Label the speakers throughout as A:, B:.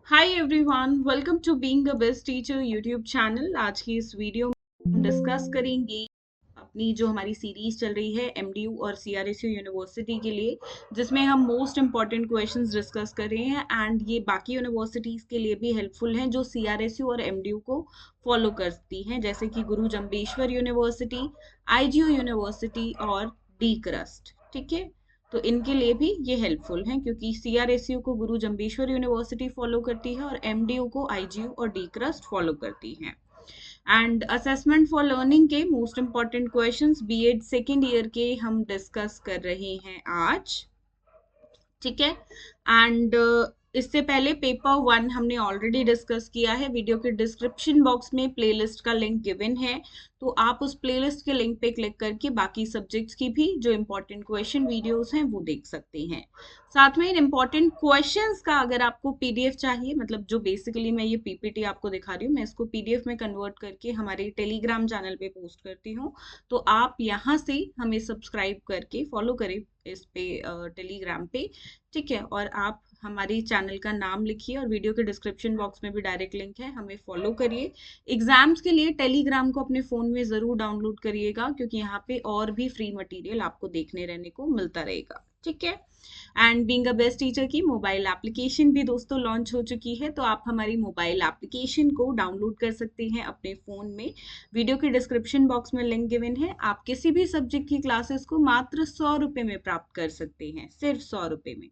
A: Hi everyone, welcome to being a best teacher YouTube channel. आज की इस video में हम डिस्कस करेंगे अपनी जो हमारी सीरीज चल रही है एमडीयू और सीआरएसयू यूनिवर्सिटी के लिए, जिसमें हम मोस्ट इंपॉर्टेंट क्वेश्चंस डिस्कस कर रहे हैं एंड ये बाकी यूनिवर्सिटीज के लिए भी हेल्पफुल हैं जो सीआरएसयू और एमडीयू को फॉलो करती हैं, जैसे कि गुरु जम्बेश्वर यूनिवर्सिटी, आईजीओ यूनिवर्सिटी और डी क्रस्ट। ठीक है, तो इनके लिए भी ये हेल्पफुल है क्योंकि सीआरएसयू को गुरु जम्बेश्वर यूनिवर्सिटी फॉलो करती है और एमडीयू को आईजीयू और डी क्रस्ट फॉलो करती है। एंड असेसमेंट फॉर लर्निंग के most important questions B Ed second year के हम डिस्कस कर रहे हैं आज। ठीक है, एंड इससे पहले पेपर 1 हमने ऑलरेडी डिस्कस किया है। वीडियो के डिस्क्रिप्शन बॉक्स में प्लेलिस्ट का लिंक गिवन है, तो आप उस प्लेलिस्ट के लिंक पे क्लिक करके बाकी सब्जेक्ट्स की भी जो इंपॉर्टेंट क्वेश्चन वीडियोस हैं वो देख सकते हैं। साथ में इन इंपॉर्टेंट क्वेश्चंस का अगर आपको पीडीएफ चाहिए, मतलब जो बेसिकली मैं ये पीपीटी आपको दिखा रही हूँ, मैं इसको पीडीएफ में कन्वर्ट करके हमारे टेलीग्राम चैनल पे पोस्ट करती हूँ, तो आप यहाँ से हमें सब्सक्राइब करके फॉलो करें इस पे टेलीग्राम पे। ठीक है, और आप हमारे चैनल का नाम लिखिए और वीडियो के डिस्क्रिप्शन बॉक्स में भी डायरेक्ट लिंक है, हमें फॉलो करिए। एग्जाम्स के लिए टेलीग्राम को अपने फोन में जरूर डाउनलोड करिएगा क्योंकि यहाँ पे और भी फ्री मटेरियल आपको देखने रहने को मिलता रहेगा। ठीक है, and being a best teacher की मोबाइल एप्लीकेशन भी दोस्तों लॉन्च हो चुकी है, तो आप हमारी मोबाइल एप्लीकेशन को डाउनलोड कर सकते हैं अपने फोन में। वीडियो के डिस्क्रिप्शन बॉक्स में लिंक गिवन है। आप किसी भी सब्जेक्ट की क्लासेस को मात्र 100 रुपए में प्राप्त कर सकते हैं, सिर्फ 100 रुपए में।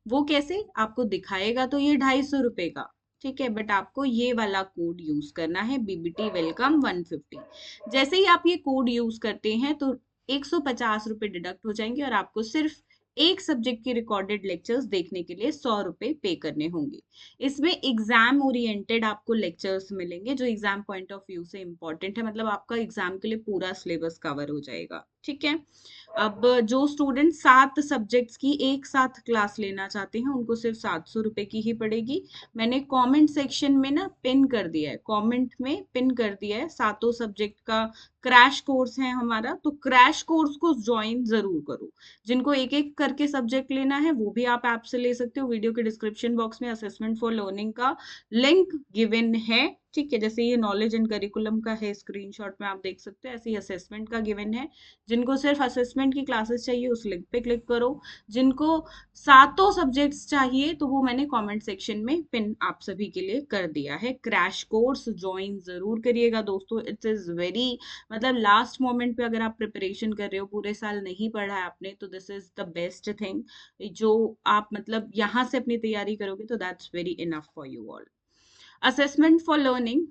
A: वो कैसे आपको दिखाएगा तो ये 250 रुपए का, ठीक है, बट आपको ये वाला कोड यूज करना है, बीबीटी वेलकम 150। जैसे ही आप ये कोड यूज करते हैं तो 150 रुपए डिडक्ट हो जाएंगे और आपको सिर्फ एक सब्जेक्ट की रिकॉर्डेड लेक्चर्स देखने के लिए 100 रुपए पे करने होंगे। इसमें एग्जाम ओरिएंटेड आपको लेक्चर्स मिलेंगे जो एग्जाम पॉइंट ऑफ व्यू से इंपॉर्टेंट है, मतलब आपका एग्जाम के लिए पूरा सिलेबस कवर हो जाएगा। ठीक है, अब जो स्टूडेंट 7 सब्जेक्ट्स की एक साथ क्लास लेना चाहते हैं उनको सिर्फ 700 रुपए की ही पड़ेगी। मैंने कमेंट सेक्शन में ना पिन कर दिया है, कमेंट में पिन कर दिया है, सातों सब्जेक्ट का क्रैश कोर्स है हमारा, तो क्रैश कोर्स को ज्वाइन जरूर करो। जिनको एक एक करके सब्जेक्ट लेना है वो भी आप ऐप से ले सकते हो। वीडियो के डिस्क्रिप्शन बॉक्स में असेसमेंट फॉर लर्निंग का लिंक गिवन है। ठीक है, जैसे ये नॉलेज एंड करिकुलम का है, स्क्रीनशॉट में आप देख सकते हो, ऐसे ही असेसमेंट का गिवन है। जिनको सिर्फ असेसमेंट की क्लासेस चाहिए उस लिंक पे क्लिक करो। जिनको सातों सब्जेक्ट्स चाहिए तो वो मैंने कमेंट सेक्शन में पिन आप सभी के लिए कर दिया है। क्रैश कोर्स ज्वाइन जरूर करिएगा दोस्तों, इट इज वेरी, मतलब लास्ट मोमेंट पे अगर आप प्रिपरेशन कर रहे हो, पूरे साल नहीं पढ़ा है आपने, तो this is the best thing जो आप मतलब यहाँ से अपनी तैयारी करोगे तो that's very enough for you all. Assessment for learning,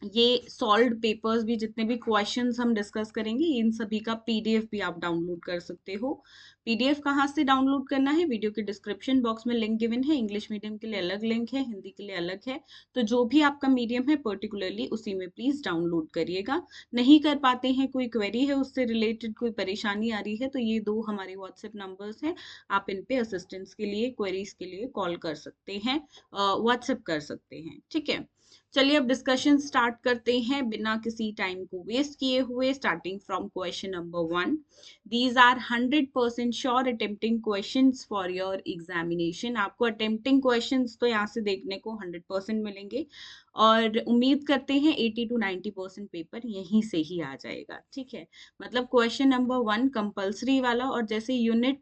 A: ये सॉल्व्ड पेपर्स भी, जितने भी क्वेश्चंस हम डिस्कस करेंगे, इन सभी का पीडीएफ भी आप डाउनलोड कर सकते हो। पीडीएफ कहाँ से डाउनलोड करना है, वीडियो के डिस्क्रिप्शन बॉक्स में लिंक गिवन है। इंग्लिश मीडियम के लिए अलग लिंक है, हिंदी के लिए अलग है, तो जो भी आपका मीडियम है पर्टिकुलरली उसी में प्लीज डाउनलोड करिएगा। नहीं कर पाते हैं, कोई क्वेरी है उससे रिलेटेड, कोई परेशानी आ रही है, तो ये दो हमारे व्हाट्सएप नंबर्स हैं, आप इन पे असिस्टेंस के लिए, क्वेरीज के लिए कॉल कर सकते हैं, व्हाट्सएप कर सकते हैं। ठीक है, चलिए अब डिस्कशन स्टार्ट करते हैं बिना किसी टाइम को वेस्ट किए हुए, starting from question number 1। These are 100% sure attempting questions for your examination. आपको अटेम्प्टिंग क्वेश्चंस तो यहाँ से देखने को 100% मिलेंगे और उम्मीद करते हैं 80 to 90% पेपर यहीं से ही आ जाएगा। ठीक है, मतलब क्वेश्चन नंबर 1 कंपल्सरी वाला, और जैसे यूनिट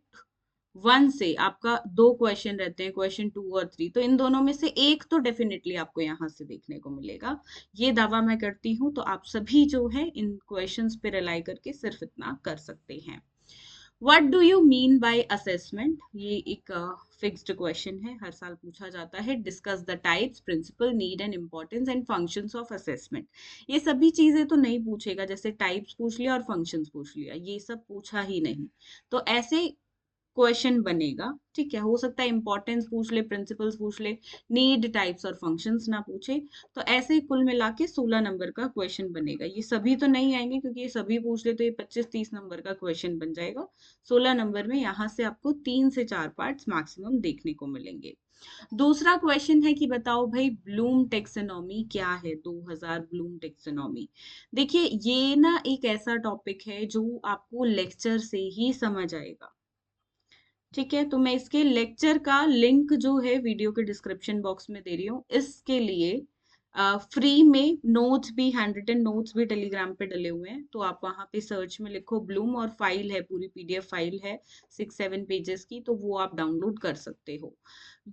A: 1 से आपका 2 क्वेश्चन रहते हैं, क्वेश्चन 2 और 3, तो इन दोनों में से एक तो डेफिनेटली आपको यहाँ से देखने को मिलेगा, ये दावा मैं करती हूँ। तो आप सभी जो है इन क्वेश्चंस पे रिलाई करके सिर्फ इतना कर सकते हैं। What do you mean by assessment, ये एक फिक्स्ड क्वेश्चन है, हर साल पूछा जाता है। Discuss the types, principle, need and importance and functions of assessment. ये सभी चीजें तो नहीं पूछेगा, जैसे टाइप्स पूछ लिया और फंक्शंस पूछ लिया, ये सब पूछा ही नहीं। तो ऐसे क्वेश्चन बनेगा। ठीक है, हो सकता है इंपॉर्टेंस पूछ ले, प्रिंसिपल्स पूछ ले, नीड, टाइप्स और फंक्शंस ना पूछे, तो ऐसे कुल मिला के 16 नंबर का क्वेश्चन बनेगा। ये सभी तो नहीं आएंगे क्योंकि ये सभी पूछ ले तो ये 25-30 नंबर का क्वेश्चन बन जाएगा। 16 नंबर में यहाँ से आपको 3 से 4 पार्ट्स मैक्सिमम देखने को मिलेंगे। दूसरा क्वेश्चन है कि बताओ भाई ब्लूम टेक्सोनॉमी क्या है, 2000 ब्लूम टेक्सोनॉमी। देखिए ये ना एक ऐसा टॉपिक है जो आपको लेक्चर से ही समझ आएगा। ठीक है, तो मैं इसके लेक्चर का लिंक जो है वीडियो के डिस्क्रिप्शन बॉक्स में दे रही हूँ। इसके लिए फ्री में नोट्स भी, हैंड रिटन नोट्स भी टेलीग्राम पे डले हुए हैं, तो आप वहाँ पे सर्च में लिखो ब्लूम और फाइल है, पूरी पीडीएफ फाइल है 6-7 पेजेस की, तो वो आप डाउनलोड कर सकते हो।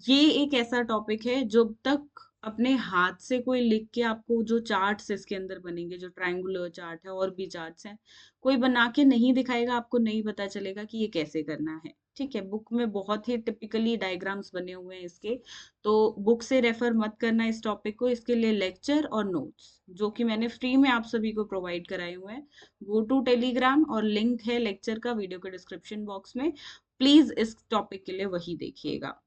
A: ये एक ऐसा टॉपिक है जब तक अपने हाथ से कोई लिख के आपको, जो चार्ट्स इसके अंदर बनेंगे, जो ट्रायंगुलर चार्ट है और भी चार्ट्स हैं, कोई बना के नहीं दिखाएगा, आपको नहीं पता चलेगा कि ये कैसे करना है। ठीक है, बुक में बहुत ही टिपिकली डायग्राम्स बने हुए हैं इसके, तो बुक से रेफर मत करना इस टॉपिक को। इसके लिए लेक्चर और नोट्स जो कि मैंने फ्री में आप सभी को प्रोवाइड कराए हुए हैं, गो टू टेलीग्राम, और लिंक है लेक्चर का वीडियो के डिस्क्रिप्शन बॉक्स में। प्लीज इस टॉपिक के लिए वही देखिएगा।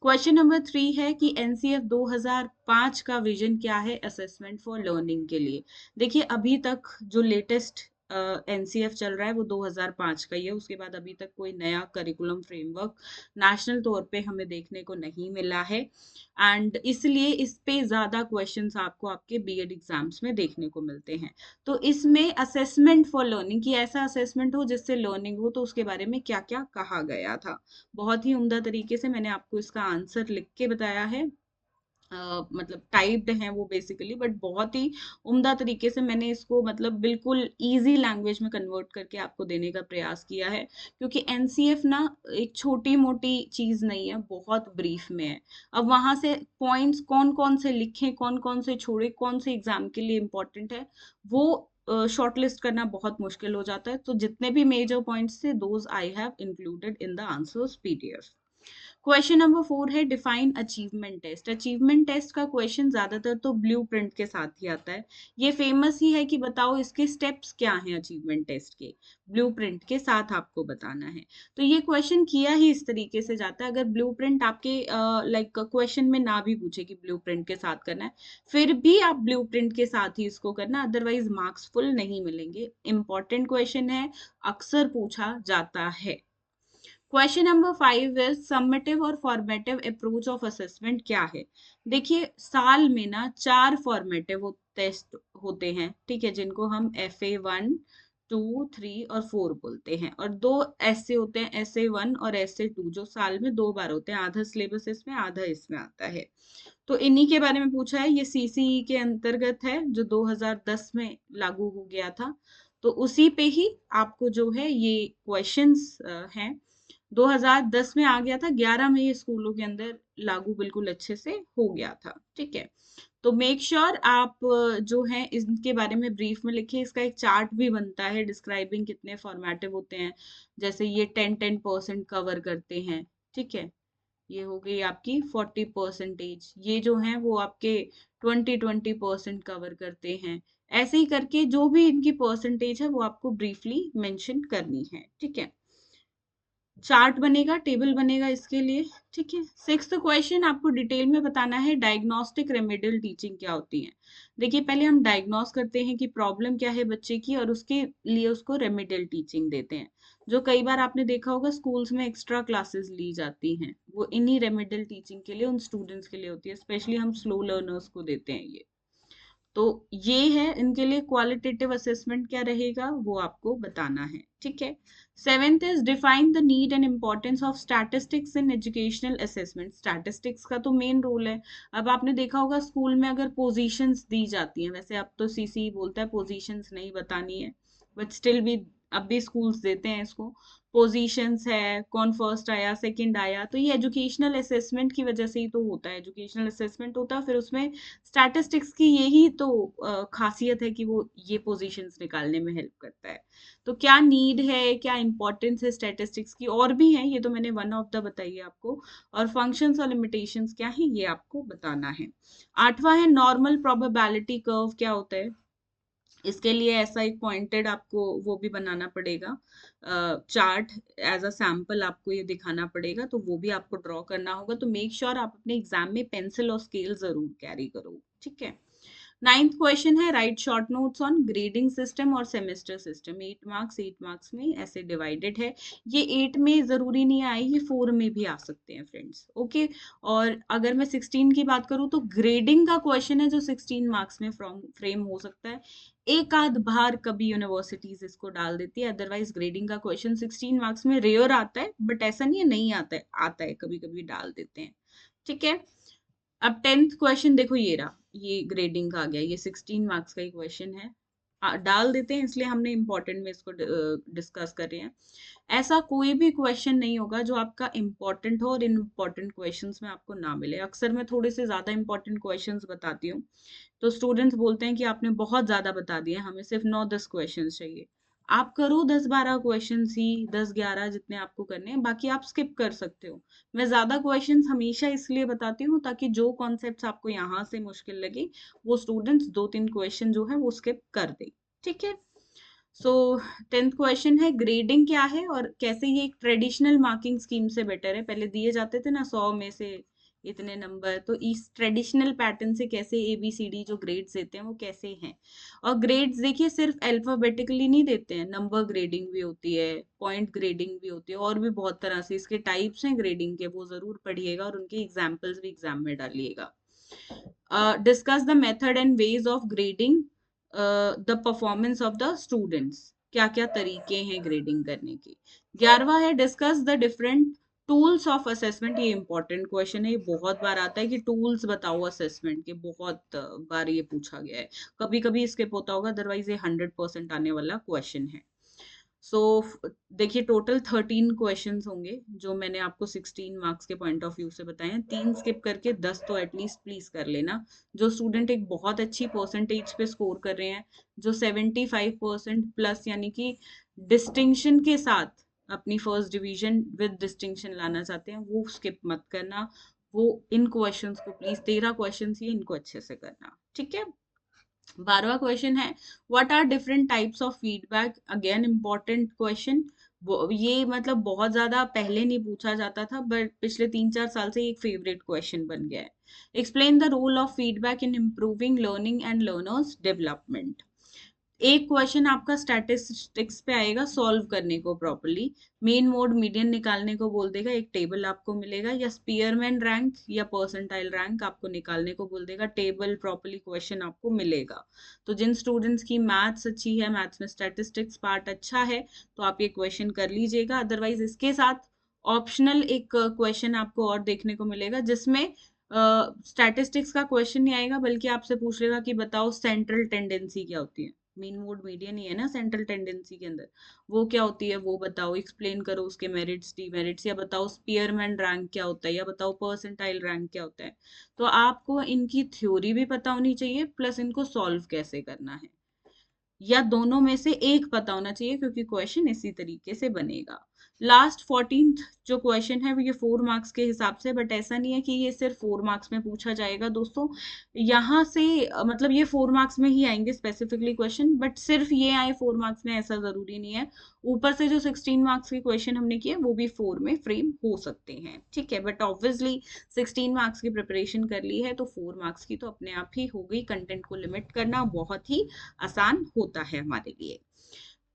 A: क्वेश्चन नंबर 3 है कि एनसीएफ 2005 का विजन क्या है असेसमेंट फॉर लर्निंग के लिए। देखिए, अभी तक जो लेटेस्ट एनसीएफ चल रहा है वो 2005 का ही है, उसके बाद अभी तक कोई नया करिकुलम फ्रेमवर्क नेशनल तौर पे हमें देखने को नहीं मिला है, एंड इसलिए इस पे ज़्यादा क्वेश्चंस आपको आपके बीएड एग्जाम्स में देखने को मिलते हैं। तो इसमें असेसमेंट फॉर लर्निंग की, ऐसा असेसमेंट हो जिससे लर्निंग हो, तो उसके बारे में क्या क्या कहा गया था। बहुत ही उम्दा तरीके से मैंने आपको इसका आंसर लिख के बताया है। मतलब टाइप्ड हैं वो बेसिकली, बट बहुत ही उम्दा तरीके से मैंने इसको मतलब बिल्कुल इजी लैंग्वेज में कन्वर्ट करके आपको देने का प्रयास किया है, क्योंकि एनसीएफ ना एक छोटी मोटी चीज नहीं है, बहुत ब्रीफ में है। अब वहां से पॉइंट्स कौन कौन से लिखें, कौन कौन से छोड़े, कौन से एग्जाम के लिए इंपॉर्टेंट है, वो शॉर्टलिस्ट करना बहुत मुश्किल हो जाता है। तो जितने भी मेजर पॉइंट्स थे, those I have included in the answers PDF. Question number 4 है define achievement test. Achievement test का क्वेश्चन ज्यादातर तो ब्लूप्रिंट के साथ ही आता है। ये फेमस ही है कि बताओ इसके स्टेप्स क्या हैं अचीवमेंट टेस्ट के, ब्लूप्रिंट के साथ आपको बताना है। तो ये क्वेश्चन किया ही इस तरीके से जाता है। अगर ब्लूप्रिंट आपके लाइक क्वेश्चन में ना भी पूछे कि ब्लूप्रिंट के साथ करना है, फिर भी आप ब्लूप्रिंट के साथ ही इसको करना, अदरवाइज मार्क्स फुल नहीं मिलेंगे। इंपॉर्टेंट क्वेश्चन है, अक्सर पूछा जाता है। क्वेश्चन नंबर 5 इज समेटिव और फॉर्मेटिव अप्रोच ऑफ असेसमेंट क्या है। देखिए, साल में ना 4 फॉर्मेटिव टेस्ट होते हैं, ठीक है, जिनको हम FA1, 2, 3 और 4 बोलते हैं, और 2 ऐसे होते हैं, SA1 और SA2, जो साल में 2 बार होते हैं, आधा सिलेबस इसमें आधा इसमें आता है। तो इन्हीं के बारे में पूछा है। ये सीसीई के अंतर्गत है, जो 2010 में लागू हो गया था, तो उसी पे ही आपको जो है ये क्वेश्चंस हैं। 2010 में आ गया था, 11 में ये स्कूलों के अंदर लागू बिल्कुल अच्छे से हो गया था। ठीक है, तो मेक श्योर आप जो है इसके बारे में ब्रीफ में लिखिए। इसका एक चार्ट भी बनता है डिस्क्राइबिंग कितने फॉर्मेटिव होते हैं, जैसे ये 10-10% कवर करते हैं। ठीक है, ये हो गई आपकी 40%, ये जो है वो आपके 20-20% कवर करते हैं। ऐसे ही करके जो भी इनकी परसेंटेज है वो आपको ब्रीफली मेंशन करनी है। ठीक है, चार्ट बनेगा, टेबल बनेगा इसके लिए। ठीक है, 6th क्वेश्चन आपको डिटेल में बताना है डायग्नोस्टिक रेमेडियल टीचिंग क्या होती है। देखिए, पहले हम डायग्नोस करते हैं कि प्रॉब्लम क्या है बच्चे की, और उसके लिए उसको रेमेडियल टीचिंग देते हैं। जो कई बार आपने देखा होगा स्कूल्स में एक्स्ट्रा क्लासेस ली जाती हैं, वो इन्हीं रेमेडियल टीचिंग के लिए, उन स्टूडेंट्स के लिए होती है, स्पेशली हम स्लो लर्नर्स को देते हैं ये। तो ये है इनके लिए। क्वालिटेटिव असेसमेंट क्या रहेगा वो आपको बताना है। ठीक है, 7th is define the need and importance of statistics in educational assessment. Statistics का तो मेन रोल है। अब आपने देखा होगा स्कूल में अगर पोजीशंस दी जाती हैं, वैसे अब तो सीसी बोलता है पोजीशंस नहीं बतानी है, बट स्टिल भी अब भी स्कूल्स देते हैं इसको। पोजीशंस है, कौन फर्स्ट आया सेकंड आया, तो ये एजुकेशनल असेसमेंट की वजह से ही तो होता है। एजुकेशनल असेसमेंट होता है, फिर उसमें स्टैटिस्टिक्स की यही तो खासियत है कि वो ये पोजीशंस निकालने में हेल्प करता है। तो क्या नीड है, क्या इंपॉर्टेंस है स्टैटिस्टिक्स की, और भी है, ये तो मैंने वन ऑफ द बताई है आपको। और फंक्शंस और लिमिटेशंस क्या है ये आपको बताना है। 8वां है नॉर्मल प्रोबेबिलिटी कर्व क्या होता है। इसके लिए ऐसा एक पॉइंटेड आपको वो भी बनाना पड़ेगा, चार्ट एज अ सैंपल आपको ये दिखाना पड़ेगा, तो वो भी आपको ड्रॉ करना होगा। तो मेक श्योर आप अपने एग्जाम में पेंसिल और स्केल जरूर कैरी करो। ठीक है, नाइन्थ क्वेश्चन है right short notes on grading system और सेमेस्टर सिस्टम। 8 मार्क्स में ऐसे डिवाइडेड है। ये 8 में जरूरी नहीं आए, ये 4 में भी आ सकते हैं फ्रेंड्स। ओके, और अगर मैं 16 की बात करूँ तो ग्रेडिंग का क्वेश्चन है जो 16 मार्क्स में फ्रेम हो सकता है। एक आध बार कभी यूनिवर्सिटीज इसको डाल देती है, अदरवाइज ग्रेडिंग का क्वेश्चन 16 मार्क्स में रेयर आता है, बट ऐसा नहीं है नहीं आता है, आता है, कभी कभी डाल देते हैं। ठीक है, अब 10th क्वेश्चन देखो, ये रहा, ये ग्रेडिंग का आ गया, ये 16 मार्क्स का ही क्वेश्चन है। डाल देते हैं, इसलिए हमने इंपॉर्टेंट में इसको डिस्कस कर रहे हैं। ऐसा कोई भी क्वेश्चन नहीं होगा जो आपका इंपॉर्टेंट हो और इन इम्पॉर्टेंट क्वेश्चंस में आपको ना मिले। अक्सर मैं थोड़े से ज्यादा इंपॉर्टेंट क्वेश्चंस बताती हूँ, तो स्टूडेंट्स बोलते हैं कि आपने बहुत ज्यादा बता दिया, हमें सिर्फ 9-10 क्वेश्चन चाहिए। आप करो 10-12 क्वेश्चन ही, 10-11 जितने आपको करने हैं, बाकी आप स्किप कर सकते हो। मैं ज्यादा क्वेश्चंस हमेशा इसलिए बताती हूँ ताकि जो कॉन्सेप्ट्स आपको यहाँ से मुश्किल लगे वो स्टूडेंट्स 2-3 क्वेश्चन जो है वो स्किप कर दे। ठीक है, सो 10th क्वेश्चन है ग्रेडिंग क्या है और कैसे ये एक ट्रेडिशनल मार्किंग स्कीम से बेटर है। पहले दिए जाते थे ना 100 में से इतने नंबर, तो इस ट्रेडिशनल पैटर्न से कैसे ABCD जो ग्रेड्स देते हैं वो कैसे हैं। और ग्रेड्स देखिए सिर्फ अल्फाबेटिकली नहीं देते हैं, नंबर ग्रेडिंग भी होती है, पॉइंट ग्रेडिंग भी होती है, और भी बहुत तरह से इसके टाइप्स हैं ग्रेडिंग के, वो जरूर पढ़िएगा और उनके एग्जाम्पल्स भी एग्जाम में डालिएगा। Discuss the method and ways of grading the performance of the students. क्या क्या तरीके हैं ग्रेडिंग करने के। 11वां है discuss the different tools of assessment. ये इंपॉर्टेंट क्वेश्चन है, ये बहुत बार आता है कि टूल्स बताओ असेसमेंट के, बहुत बार ये पूछा गया है। कभी कभी स्किप होता होगा, अदरवाइज ये 100% आने वाला क्वेश्चन है। सो देखिए टोटल 13 क्वेश्चंस होंगे जो मैंने आपको 16 मार्क्स के पॉइंट ऑफ व्यू से बताए हैं। 3 स्किप करके 10 तो एटलीस्ट प्लीज कर लेना। जो स्टूडेंट एक बहुत अच्छी परसेंटेज पे स्कोर कर रहे हैं, जो 75% प्लस यानी कि डिस्टिंक्शन के साथ अपनी फर्स्ट डिवीजन विद डिस्टिंक्शन लाना चाहते हैं, वो स्किप मत करना। वो इन क्वेश्चंस को प्लीज, 13 क्वेश्चंस ही, इनको अच्छे से करना। ठीक है, 12वां क्वेश्चन है what are different types of feedback. Again important question. ये मतलब बहुत ज्यादा पहले नहीं पूछा जाता था, बट पिछले 3-4 साल से एक फेवरेट क्वेश्चन बन गया है। Explain the role of feedback in improving learning and learners development. एक क्वेश्चन आपका स्टैटिस्टिक्स पे आएगा सॉल्व करने को प्रॉपरली। मेन मोड मीडियन निकालने को बोल देगा, एक टेबल आपको मिलेगा, या स्पीयरमैन रैंक या परसेंटाइल रैंक आपको निकालने को बोल देगा, टेबल प्रॉपरली क्वेश्चन आपको मिलेगा। तो जिन स्टूडेंट्स की मैथ्स अच्छी है, मैथ्स में स्टैटिस्टिक्स पार्ट अच्छा है, तो आप ये क्वेश्चन कर लीजिएगा। अदरवाइज इसके साथ ऑप्शनल एक क्वेश्चन आपको और देखने को मिलेगा जिसमें स्टैटिस्टिक्स का क्वेश्चन नहीं आएगा, बल्कि आपसे पूछ लेगा कि बताओ सेंट्रल टेंडेंसी क्या होती है। मीन मोड मीडियन ही है ना सेंट्रल टेंडेंसी के अंदर, वो क्या होती है वो बताओ, एक्सप्लेन करो उसके मेरिट्स डीमेरिट्स, या बताओ स्पीयरमैन रैंक क्या होता है, या बताओ परसेंटाइल रैंक क्या होता है। तो आपको इनकी थ्योरी भी पता होनी चाहिए, प्लस इनको सॉल्व कैसे करना है, या दोनों में से एक पता होना चाहिए, क्योंकि क्वेश्चन इसी तरीके से बनेगा। लास्ट 14th जो क्वेश्चन है वो ये 4 मार्क्स के हिसाब से, बट ऐसा नहीं है कि ये सिर्फ 4 मार्क्स में पूछा जाएगा दोस्तों। यहाँ से मतलब ये 4 मार्क्स में ही आएंगे स्पेसिफिकली क्वेश्चन, बट सिर्फ ये आए 4 मार्क्स में ऐसा जरूरी नहीं है। ऊपर से जो 16 मार्क्स के क्वेश्चन हमने किए वो भी 4 में फ्रेम हो सकते हैं। ठीक है, बट ऑब्वियसली 16 मार्क्स की प्रिपरेशन कर ली है तो 4 मार्क्स की तो अपने आप ही हो गई। कंटेंट को लिमिट करना बहुत ही आसान होता है हमारे लिए।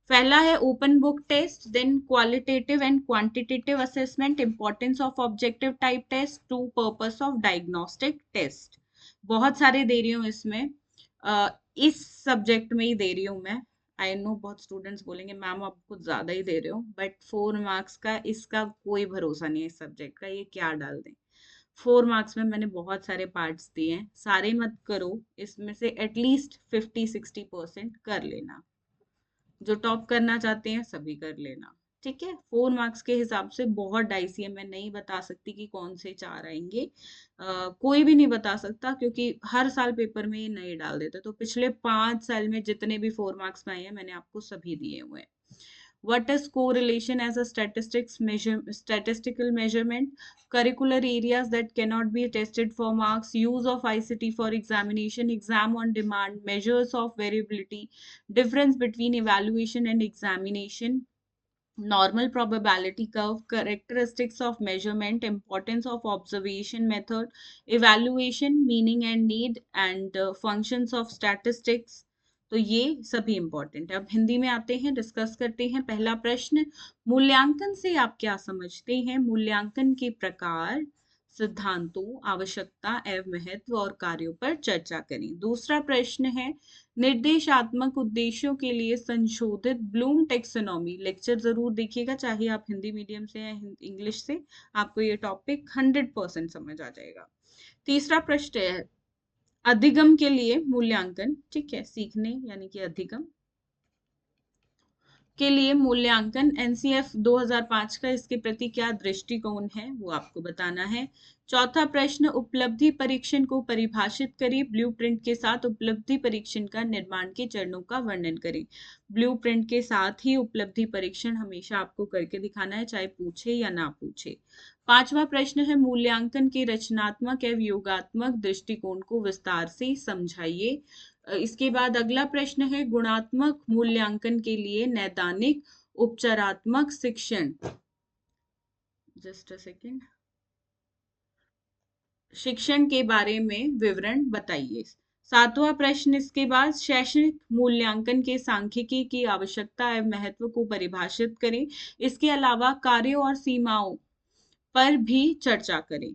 A: पहला है open book test, then qualitative and quantitative assessment, importance of objective type test two purpose of diagnostic test. बहुत सारे दे रही हूँ इसमें, इस सब्जेक्ट में ही दे रही हूँ मैं। आई नो बहुत स्टूडेंट्स बोलेंगे मैम आप कुछ ज्यादा ही दे रहे हो, बट 4 मार्क्स का इसका कोई भरोसा नहीं है इस सब्जेक्ट का, ये क्या डाल दें। 4 मार्क्स में मैंने बहुत सारे पार्ट्स दिए हैं, सारे मत करो, इसमें से एटलीस्ट 50-60% कर लेना। जो टॉप करना चाहते हैं सभी कर लेना। ठीक है, 4 मार्क्स के हिसाब से बहुत डाइसी है, मैं नहीं बता सकती कि कौन से 4 आएंगे। कोई भी नहीं बता सकता, क्योंकि हर साल पेपर में ये नहीं डाल देते। तो पिछले 5 साल में जितने भी 4 मार्क्स में आए हैं मैंने आपको सभी दिए हुए हैं। What is correlation as a statistical measurement? Curricular areas that cannot be tested for marks, use of ICT for examination, exam on demand, measures of variability, difference between evaluation and examination, normal probability curve, characteristics of measurement, importance of observation method, evaluation, meaning and need, and functions of statistics. तो ये सभी important है। अब हिंदी में आते हैं, discuss करते हैं। पहला प्रश्न, मूल्यांकन से आप क्या समझते हैं? मूल्यांकन के प्रकार, सिद्धांतों, आवश्यकता एवं महत्व और कार्यों पर चर्चा करें। दूसरा प्रश्न है, निर्देशात्मक उद्देश्यों के लिए संशोधित ब्लूम टेक्सोनॉमी। लेक्चर जरूर देखिएगा, चाहे आप हिंदी मीडियम से या इंग्लिश से, आपको ये टॉपिक 100% समझ आ जाएगा। तीसरा प्रश्न है, अधिगम के लिए मूल्यांकन, ठीक है, सीखने यानी कि अधिगम के लिए मूल्यांकन एनसीएफ 2005 का, इसके प्रति क्या दृष्टिकोण है वो आपको बताना है। चौथा प्रश्न, उपलब्धि परीक्षण को परिभाषित करें। ब्लूप्रिंट के साथ उपलब्धि परीक्षण का निर्माण के चरणों का वर्णन करें। ब्लूप्रिंट के साथ ही उपलब्धि परीक्षण हमेशा आपको करके दिखाना है, चाहे पूछे या ना पूछे। पांचवा प्रश्न है, मूल्यांकन के रचनात्मक एवं योगात्मक दृष्टिकोण को विस्तार से समझाइए। इसके बाद अगला प्रश्न है, गुणात्मक मूल्यांकन के लिए नैदानिक उपचारात्मक शिक्षण, जस्ट अ सेकेंड, शिक्षण के बारे में विवरण बताइए। सातवां प्रश्न इसके बाद, शैक्षणिक मूल्यांकन के सांख्यिकी की आवश्यकता एवं महत्व को परिभाषित करें। इसके अलावा कार्यों और सीमाओं पर भी चर्चा करें।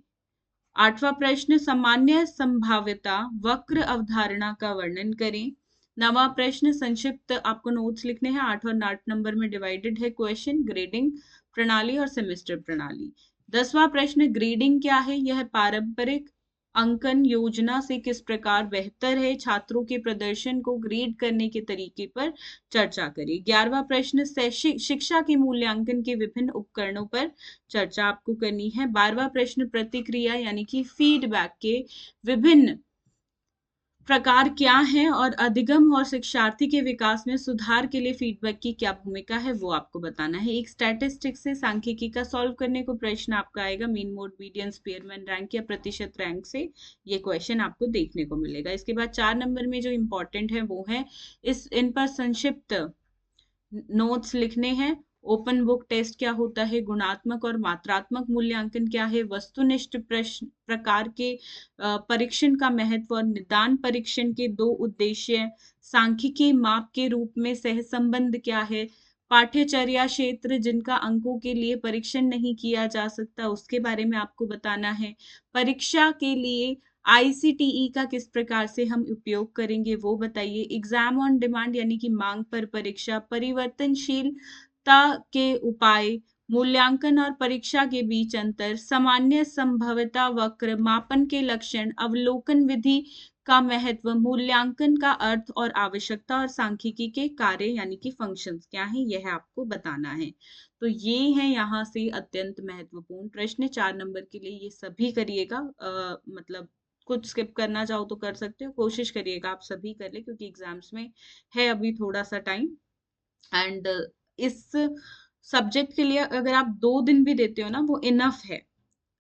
A: आठवां प्रश्न, सामान्य संभाव्यता वक्र अवधारणा का वर्णन करें। नवां प्रश्न, संक्षिप्त आपको नोट्स लिखने हैं। 8 और 8 नंबर में डिवाइडेड है क्वेश्चन, ग्रेडिंग प्रणाली और सेमेस्टर प्रणाली। 10वां प्रश्न, ग्रेडिंग क्या है? यह पारंपरिक अंकन योजना से किस प्रकार बेहतर है? छात्रों के प्रदर्शन को ग्रेड करने के तरीके पर चर्चा करें। 11वां प्रश्न, शिक्षा के मूल्यांकन के विभिन्न उपकरणों पर चर्चा आपको करनी है। 12वां प्रश्न, प्रतिक्रिया यानी कि फीडबैक के विभिन्न प्रकार क्या हैं और अधिगम और शिक्षार्थी के विकास में सुधार के लिए फीडबैक की क्या भूमिका है वो आपको बताना है। एक स्टैटिस्टिक्स से सांख्यिकी का सॉल्व करने को प्रश्न आपका आएगा, mean mode median Spearman rank या प्रतिशत रैंक से ये क्वेश्चन आपको देखने को मिलेगा। इसके बाद 4 नंबर में जो इंपॉर्टेंट है वो है, इन पर संक्षिप्त नोट्स लिखने हैं। ओपन बुक टेस्ट क्या होता है, गुणात्मक और मात्रात्मक मूल्यांकन क्या है, वस्तुनिष्ठ प्रश्न प्रकार के परीक्षण का महत्व और निदान परीक्षण के 2 उद्देश्य, सांख्यिकी माप के रूप में सहसंबंध क्या है, पाठ्यचर्या क्षेत्र जिनका अंकों के लिए परीक्षण नहीं किया जा सकता उसके बारे में आपको बताना है। परीक्षा के लिए आईसीटीई का किस प्रकार से हम उपयोग करेंगे वो बताइए। एग्जाम ऑन डिमांड यानी कि मांग पर परीक्षा, परिवर्तनशीलता के उपाय, मूल्यांकन और परीक्षा के बीच अंतर, सामान्य संभाव्यता वक्र, मापन के लक्षण, अवलोकन विधि का महत्व, मूल्यांकन का अर्थ और आवश्यकता, और सांख्यिकी के कार्य यानी कि फंक्शंस क्या है यह आपको बताना है। तो ये है यहाँ से अत्यंत महत्वपूर्ण प्रश्न 4 नंबर के लिए, ये सभी करिएगा। मतलब कुछ स्किप करना चाहो तो कर सकते हो, कोशिश करिएगा आप सभी कर ले क्योंकि एग्जाम्स में है अभी थोड़ा सा टाइम। एंड इस सब्जेक्ट के लिए अगर आप 2 दिन भी देते हो ना वो इनफ है।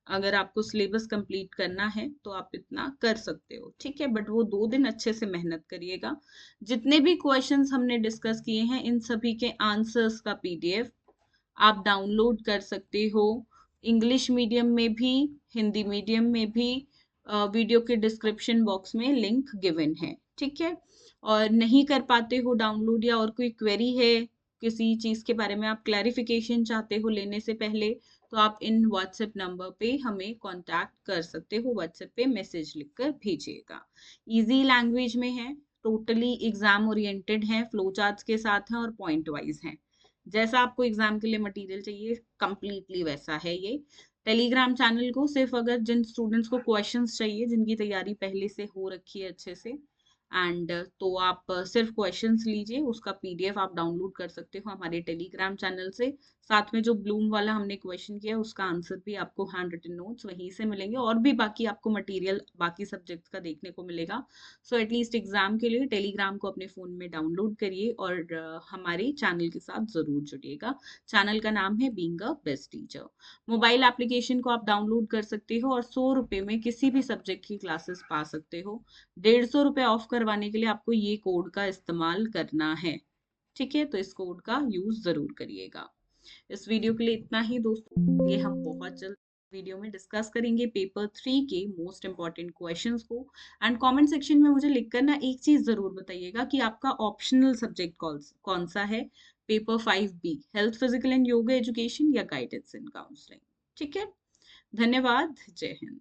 A: अगर आपको सिलेबस कंप्लीट करना है तो आप इतना कर सकते हो, ठीक है, बट वो 2 दिन अच्छे से मेहनत करिएगा। जितने भी क्वेश्चंस हमने डिस्कस किए हैं इन सभी के आंसर्स का पीडीएफ आप डाउनलोड कर सकते हो, इंग्लिश मीडियम में भी हिंदी मीडियम में भी। वीडियो के डिस्क्रिप्शन बॉक्स में लिंक गिवन है, ठीक है। और नहीं कर पाते हो डाउनलोड या और कोई क्वेरी है किसी चीज़ के बारे में, आप क्लैरिफिकेशन चाहते हो लेने से पहले, तो आप इन व्हाट्सएप नंबर पे हमें कांटेक्ट कर सकते हो, व्हाट्सएप पे मैसेज लिखकर भेजिएगा। इजी लैंग्वेज में है, टोटली एग्जाम ओरिएंटेड है, फ्लो चार्ट्स के साथ है और पॉइंट वाइज है। जैसा आपको एग्जाम के लिए मटेरियल चाहिए कंप्लीटली वैसा है ये। टेलीग्राम चैनल को सिर्फ अगर जिन स्टूडेंट्स को क्वेश्चंस चाहिए, जिनकी तैयारी पहले से हो रखी है अच्छे से, एंड तो आप सिर्फ क्वेश्चंस लीजिए, उसका पीडीएफ आप डाउनलोड कर सकते हो हमारे टेलीग्राम चैनल से। साथ में जो ब्लूम वाला हमने क्वेश्चन किया उसका आंसर भी आपको हैंड रिटन नोट्स वहीं से मिलेंगे, और भी बाकी आपको मटेरियल बाकी सब्जेक्ट्स का देखने को मिलेगा। सो एटलीस्ट एग्जाम के लिए टेलीग्राम को अपने फ़ोन में डाउनलोड करिए और हमारे चैनल के साथ ज़रूर जुड़िएगा। चैनल का नाम है being a best teacher. Mobile application को आप डाउनलोड कर सकते हो और 100 रुपये में किसी भी सब्जेक्ट की क्लासेस पा सकते हो। 150 रुपये ऑफ करवाने के लिए आपको ये कोड का इस्तेमाल करना है, ठीक है, तो इस कोड का यूज जरूर करिएगा। इस वीडियो के लिए इतना ही दोस्तों, ये हम बहुत जल्द वीडियो में डिस्कस करेंगे पेपर 3 के मोस्ट इंपॉर्टेंट क्वेश्चंस को। एंड कमेंट सेक्शन में मुझे लिखकर ना एक चीज जरूर बताइएगा कि आपका ऑप्शनल सब्जेक्ट कौन सा है, paper 5B health physical and yoga education या गाइडेंस एंड काउंसलिंग। ठीक है, धन्यवाद, जय हिंद।